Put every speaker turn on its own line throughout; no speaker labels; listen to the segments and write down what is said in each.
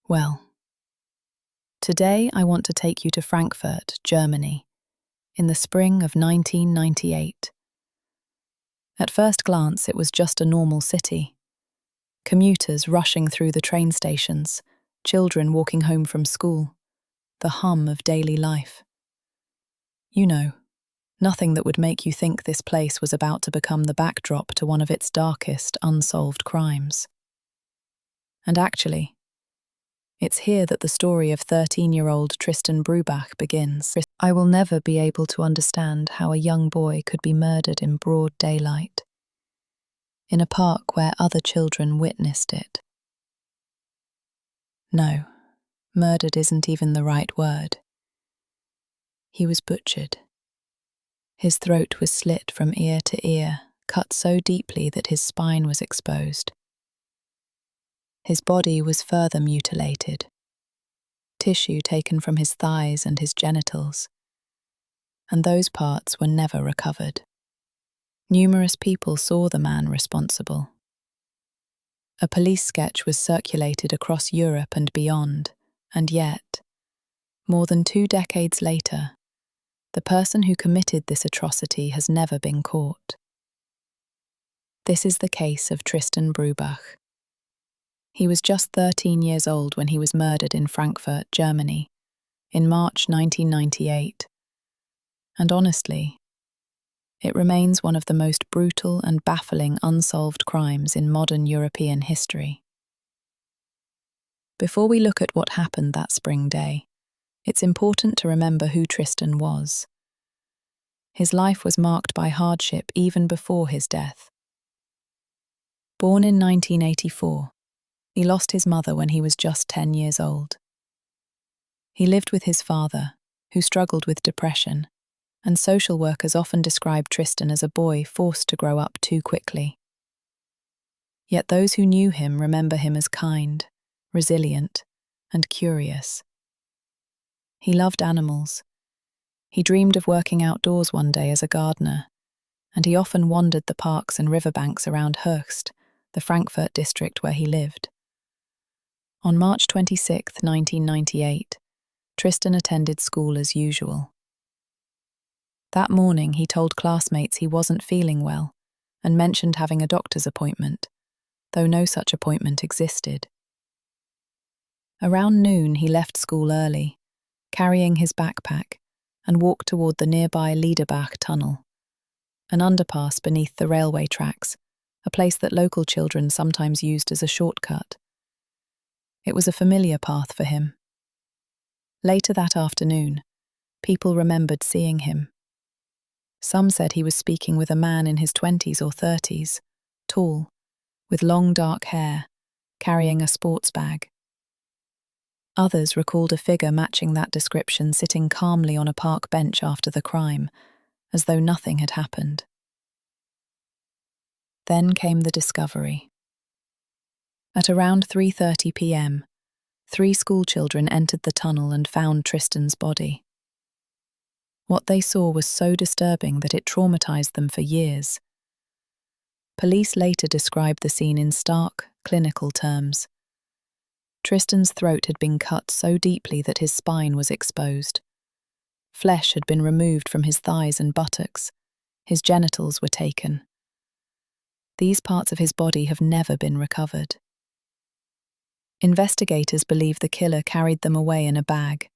Well, today I want to take you to Frankfurt, Germany, in the spring of 1998. At first glance, it was just a normal city. Commuters rushing through the train stations, children walking home from school, the hum of daily life. You know, nothing that would make you think this place was about to become the backdrop to one of its darkest, unsolved crimes. And actually, it's here that the story of 13-year-old Tristan Brübach begins. I will never be able to understand how a young boy could be murdered in broad daylight, in a park where other children witnessed it. No, murdered isn't even the right word. He was butchered. His throat was slit from ear to ear, cut so deeply that his spine was exposed. His body was further mutilated, tissue taken from his thighs and his genitals, and those parts were never recovered. Numerous people saw the man responsible. A police sketch was circulated across Europe and beyond, and yet, more than 2 decades later, the person who committed this atrocity has never been caught. This is the case of Tristan Brübach. He was just 13 years old when he was murdered in Frankfurt, Germany, in March 1998. And honestly, it remains one of the most brutal and baffling unsolved crimes in modern European history. Before we look at what happened that spring day, it's important to remember who Tristan was. His life was marked by hardship even before his death. Born in 1984, he lost his mother when he was just 10 years old. He lived with his father, who struggled with depression, and social workers often describe Tristan as a boy forced to grow up too quickly. Yet those who knew him remember him as kind, resilient, and curious. He loved animals. He dreamed of working outdoors one day as a gardener, and he often wandered the parks and riverbanks around Höchst, the Frankfurt district where he lived. On March 26, 1998, Tristan attended school as usual. That morning, he told classmates he wasn't feeling well and mentioned having a doctor's appointment, though no such appointment existed. Around noon, he left school early, carrying his backpack, and walked toward the nearby Liederbach tunnel, an underpass beneath the railway tracks, a place that local children sometimes used as a shortcut. It was a familiar path for him. Later that afternoon, people remembered seeing him. Some said he was speaking with a man in his 20s or 30s, tall, with long dark hair, carrying a sports bag. Others recalled a figure matching that description sitting calmly on a park bench after the crime, as though nothing had happened. Then came the discovery. At around 3:30 p.m., 3 schoolchildren entered the tunnel and found Tristan's body. What they saw was so disturbing that it traumatized them for years. Police later described the scene in stark, clinical terms. Tristan's throat had been cut so deeply that his spine was exposed. Flesh had been removed from his thighs and buttocks. His genitals were taken. These parts of his body have never been recovered. Investigators believe the killer carried them away in a bag.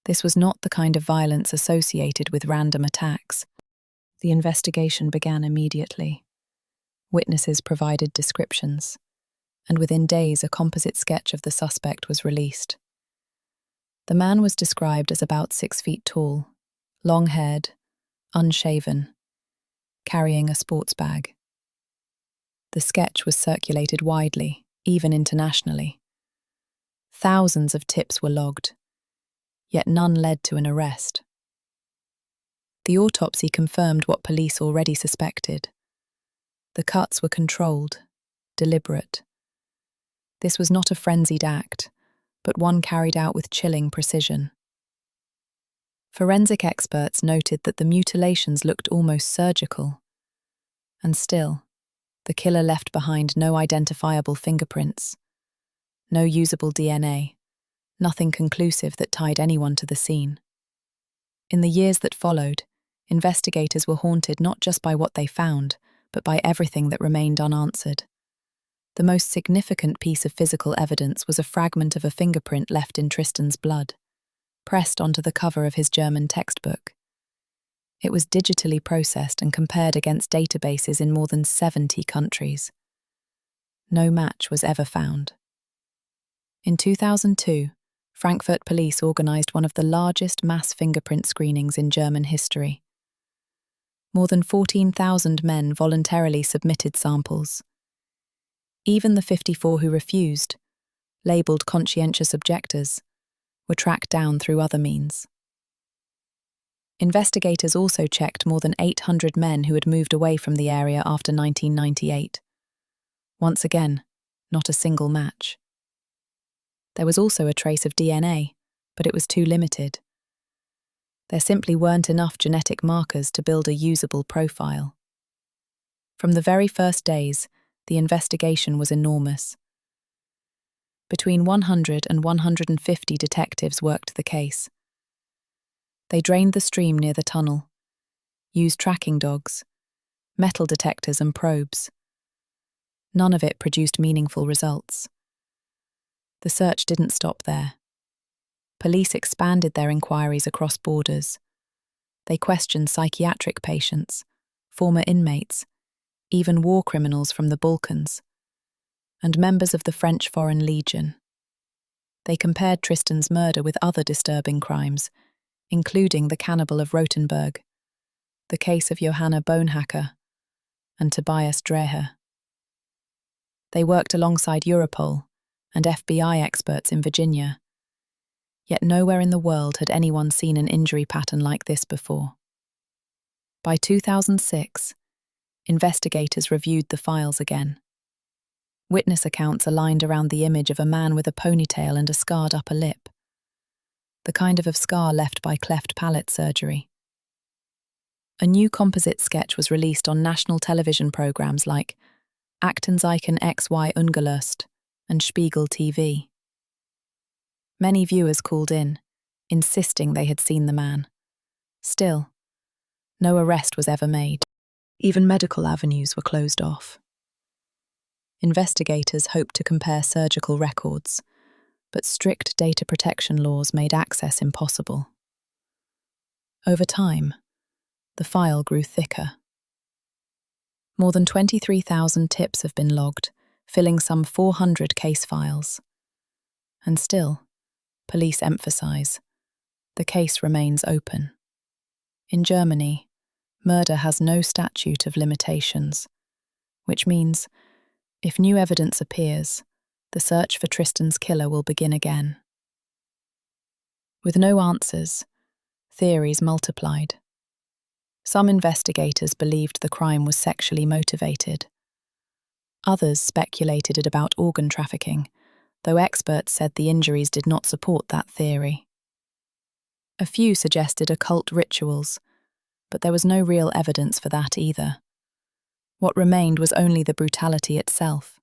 This was not the kind of violence associated with random attacks. The investigation began immediately. Witnesses provided descriptions, and within days a composite sketch of the suspect was released. The man was described as about 6 feet tall, long-haired, unshaven, carrying a sports bag. The sketch was circulated widely, even internationally. Thousands of tips were logged, yet none led to an arrest. The autopsy confirmed what police already suspected. The cuts were controlled, deliberate. This was not a frenzied act, but one carried out with chilling precision. Forensic experts noted that the mutilations looked almost surgical, and still, the killer left behind no identifiable fingerprints, No usable DNA, nothing conclusive that tied anyone to the scene. In the years that followed, investigators were haunted not just by what they found, but by everything that remained unanswered. The most significant piece of physical evidence was a fragment of a fingerprint left in Tristan's blood, pressed onto the cover of his German textbook. It was digitally processed and compared against databases in more than 70 countries. No match was ever found. In 2002, Frankfurt police organized one of the largest mass fingerprint screenings in German history. More than 14,000 men voluntarily submitted samples. Even the 54 who refused, labelled conscientious objectors, were tracked down through other means. Investigators also checked more than 800 men who had moved away from the area after 1998. Once again, not a single match. There was also a trace of DNA, but it was too limited. There simply weren't enough genetic markers to build a usable profile. From the very first days, the investigation was enormous. Between 100 and 150 detectives worked the case. They drained the stream near the tunnel, used tracking dogs, metal detectors and probes. None of it produced meaningful results. The search didn't stop there. Police expanded their inquiries across borders. They questioned psychiatric patients, former inmates, even war criminals from the Balkans, and members of the French Foreign Legion. They compared Tristan's murder with other disturbing crimes, including the cannibal of Rothenburg, the case of Johanna Bonehacker, and Tobias Dreher. They worked alongside Europol and FBI experts in Virginia. Yet nowhere in the world had anyone seen an injury pattern like this before. By 2006, investigators reviewed the files again. Witness accounts aligned around the image of a man with a ponytail and a scarred upper lip, the kind of scar left by cleft palate surgery. A new composite sketch was released on national television programs like Aktenzeichen XY Ungelöst and Spiegel TV. Many viewers called in, insisting they had seen the man. Still, no arrest was ever made. Even medical avenues were closed off. Investigators hoped to compare surgical records, but strict data protection laws made access impossible. Over time, the file grew thicker. More than 23,000 tips have been logged, filling some 400 case files. And still, police emphasize, the case remains open. In Germany, murder has no statute of limitations, which means, if new evidence appears, the search for Tristan's killer will begin again. With no answers, theories multiplied. Some investigators believed the crime was sexually motivated. Others speculated about organ trafficking, though experts said the injuries did not support that theory. A few suggested occult rituals, but there was no real evidence for that either. What remained was only the brutality itself.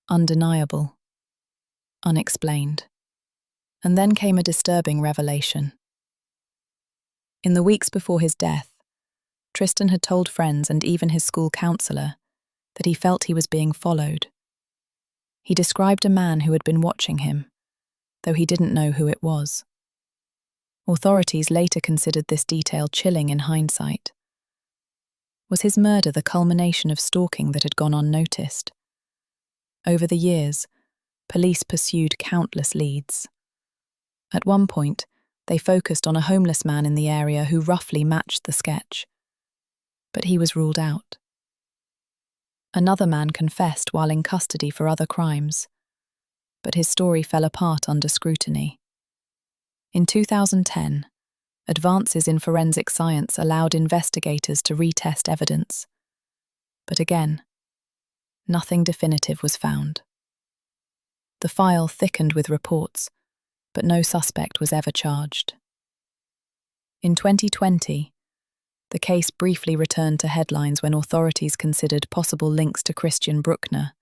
Undeniable. Unexplained. And then came a disturbing revelation. In the weeks before his death, Tristan had told friends and even his school counselor that he felt he was being followed. He described a man who had been watching him, though he didn't know who it was. Authorities later considered this detail chilling in hindsight. Was his murder the culmination of stalking that had gone unnoticed? Over the years, police pursued countless leads. At one point, they focused on a homeless man in the area who roughly matched the sketch. But he was ruled out. Another man confessed while in custody for other crimes, but his story fell apart under scrutiny. In 2010, advances in forensic science allowed investigators to retest evidence. But again, nothing definitive was found. The file thickened with reports, but no suspect was ever charged. In 2020, the case briefly returned to headlines when authorities considered possible links to Christian Bruckner,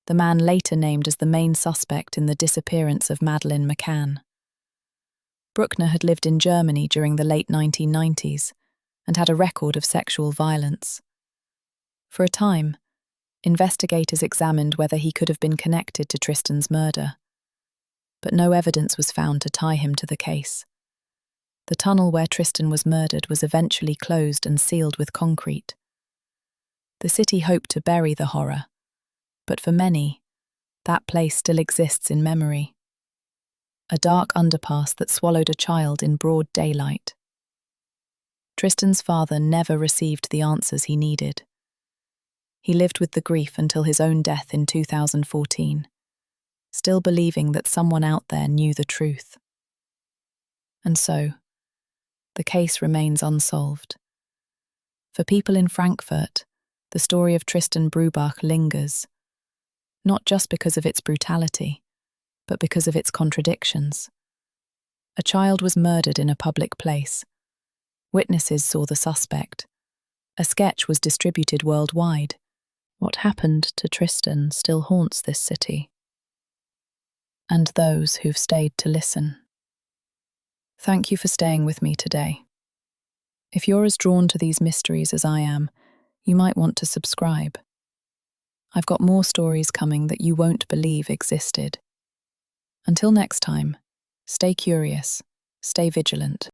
the man later named as the main suspect in the disappearance of Madeleine McCann. Bruckner had lived in Germany during the late 1990s and had a record of sexual violence. For a time, investigators examined whether he could have been connected to Tristan's murder, but no evidence was found to tie him to the case. The tunnel where Tristan was murdered was eventually closed and sealed with concrete. The city hoped to bury the horror, but for many, that place still exists in memory. A dark underpass that swallowed a child in broad daylight. Tristan's father never received the answers he needed. He lived with the grief until his own death in 2014, still believing that someone out there knew the truth. And so, the case remains unsolved. For people in Frankfurt, the story of Tristan Brübach lingers, not just because of its brutality, but because of its contradictions. A child was murdered in a public place. Witnesses saw the suspect. A sketch was distributed worldwide. What happened to Tristan still haunts this city. And those who've stayed to listen. Thank you for staying with me today. If you're as drawn to these mysteries as I am, you might want to subscribe. I've got more stories coming that you won't believe existed. Until next time, stay curious, stay vigilant.